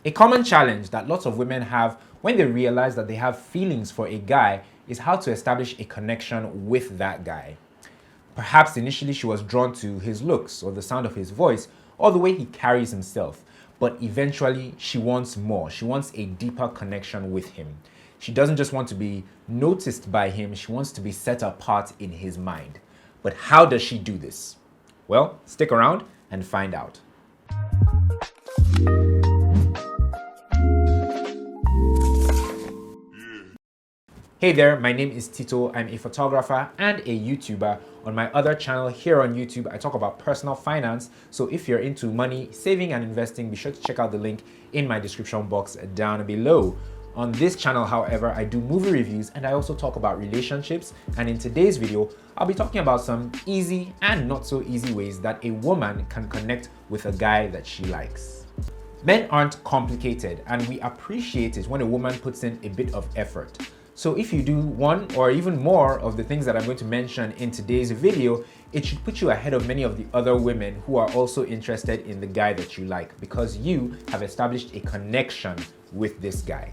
A common challenge that lots of women have when they realize that they have feelings for a guy is how to establish a connection with that guy. Perhaps initially she was drawn to his looks or the sound of his voice or the way he carries himself, but eventually she wants more. She wants a deeper connection with him. She doesn't just want to be noticed by him, she wants to be set apart in his mind. But how does she do this? Well, stick around and find out. Hey there, my name is Tito. I'm a photographer and a YouTuber. On my other channel here on YouTube, I talk about personal finance. So if you're into money, saving and investing, be sure to check out the link in my description box down below. On this channel, however, I do movie reviews and I also talk about relationships. And in today's video, I'll be talking about some easy and not so easy ways that a woman can connect with a guy that she likes. Men aren't complicated and we appreciate it when a woman puts in a bit of effort. So if you do one or even more of the things that I'm going to mention in today's video, it should put you ahead of many of the other women who are also interested in the guy that you like because you have established a connection with this guy.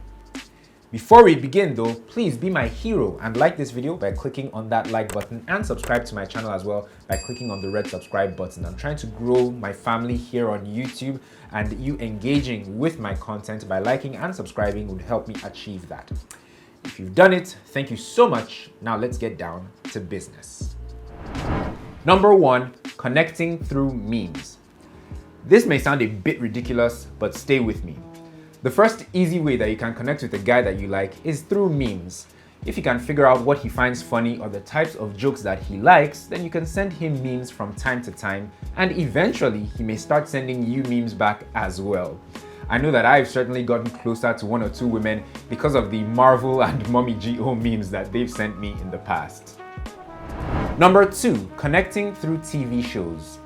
Before we begin though, please be my hero and like this video by clicking on that like button and subscribe to my channel as well by clicking on the red subscribe button. I'm trying to grow my family here on YouTube and you engaging with my content by liking and subscribing would help me achieve that. If you've done it, thank you so much. Now let's get down to business. Number one, connecting through memes. This may sound a bit ridiculous, but stay with me. The first easy way that you can connect with a guy that you like is through memes. If you can figure out what he finds funny or the types of jokes that he likes, then you can send him memes from time to time, and eventually he may start sending you memes back as well. I know that I've certainly gotten closer to one or two women because of the Marvel and Mommy G.O. memes that they've sent me in the past. Number two, connecting through TV shows.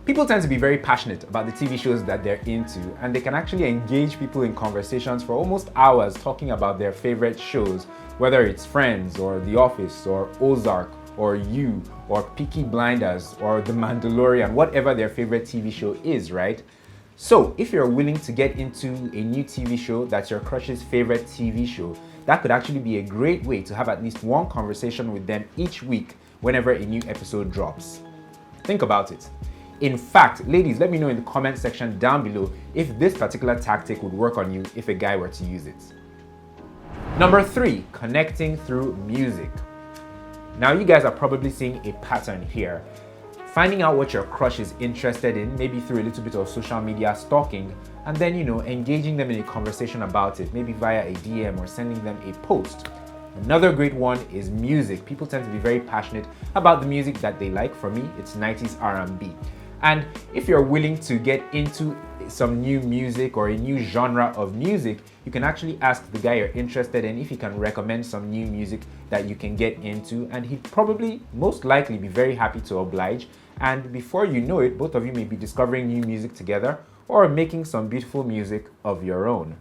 People tend to be very passionate about the TV shows that they're into, and they can actually engage people in conversations for almost hours talking about their favorite shows, whether it's Friends or The Office or Ozark or You or Peaky Blinders or The Mandalorian, whatever their favorite TV show is, right? So if you're willing to get into a new TV show that's your crush's favorite TV show, that could actually be a great way to have at least one conversation with them each week whenever a new episode drops. Think about it. In fact, ladies, let me know in the comment section down below if this particular tactic would work on you if a guy were to use it. Number three, connecting through music. Now you guys are probably seeing a pattern here. Finding out what your crush is interested in, maybe through a little bit of social media stalking, and then, engaging them in a conversation about it, maybe via a DM or sending them a post. Another great one is music. People tend to be very passionate about the music that they like. For me, it's 90s R&B. And if you're willing to get into some new music or a new genre of music, you can actually ask the guy you're interested in if he can recommend some new music that you can get into, and he'd probably most likely be very happy to oblige. And before you know it, both of you may be discovering new music together or making some beautiful music of your own.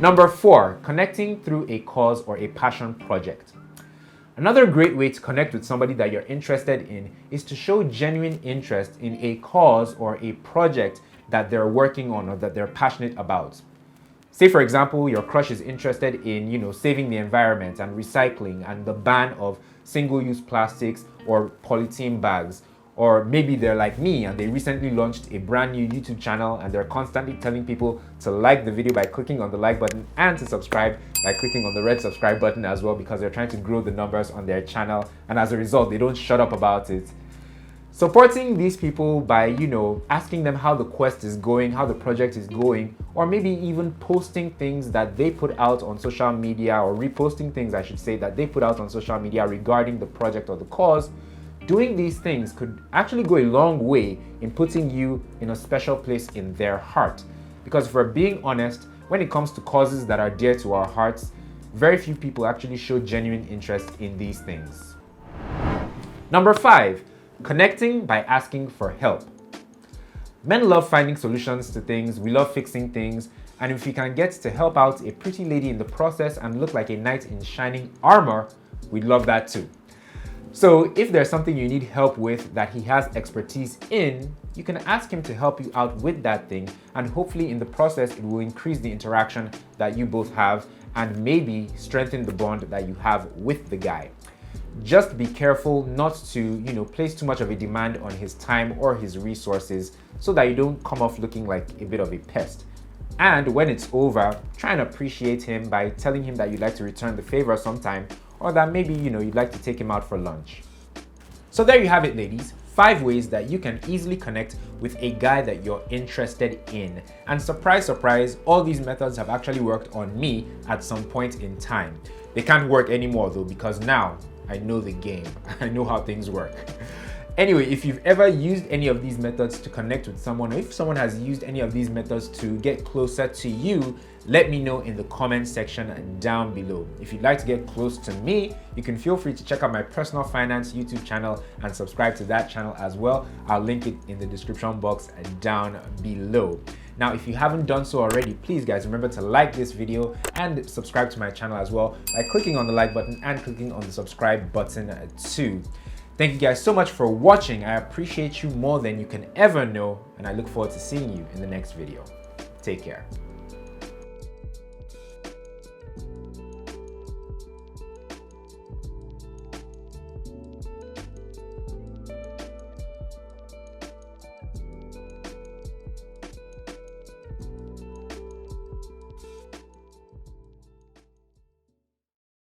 Number four, connecting through a cause or a passion project. Another great way to connect with somebody that you're interested in is to show genuine interest in a cause or a project that they're working on or that they're passionate about. Say for example, your crush is interested in, saving the environment and recycling and the ban of single-use plastics or polythene bags. Or maybe they're like me and they recently launched a brand new YouTube channel and they're constantly telling people to like the video by clicking on the like button and to subscribe by clicking on the red subscribe button as well, because they're trying to grow the numbers on their channel, and as a result they don't shut up about it. Supporting these people by, asking them how the quest is going, how the project is going, or maybe even posting things that they put out on social media, or reposting things, I should say, that they put out on social media regarding the project or the cause. Doing these things could actually go a long way in putting you in a special place in their heart. Because if we're being honest, when it comes to causes that are dear to our hearts, very few people actually show genuine interest in these things. Number five, connecting by asking for help. Men love finding solutions to things, we love fixing things, and if we can get to help out a pretty lady in the process and look like a knight in shining armor, we'd love that too. So if there's something you need help with that he has expertise in, you can ask him to help you out with that thing, and hopefully in the process it will increase the interaction that you both have and maybe strengthen the bond that you have with the guy. Just be careful not to, place too much of a demand on his time or his resources so that you don't come off looking like a bit of a pest. And when it's over, try and appreciate him by telling him that you'd like to return the favor sometime, or that maybe, you'd like to take him out for lunch. So there you have it, ladies. 5 ways that you can easily connect with a guy that you're interested in. And surprise, surprise, all these methods have actually worked on me at some point in time. They can't work anymore though, because now I know the game. I know how things work. Anyway, if you've ever used any of these methods to connect with someone, or if someone has used any of these methods to get closer to you, let me know in the comment section down below. If you'd like to get close to me, you can feel free to check out my personal finance YouTube channel and subscribe to that channel as well. I'll link it in the description box down below. Now, if you haven't done so already, please guys, remember to like this video and subscribe to my channel as well by clicking on the like button and clicking on the subscribe button too. Thank you guys so much for watching. I appreciate you more than you can ever know, and I look forward to seeing you in the next video. Take care.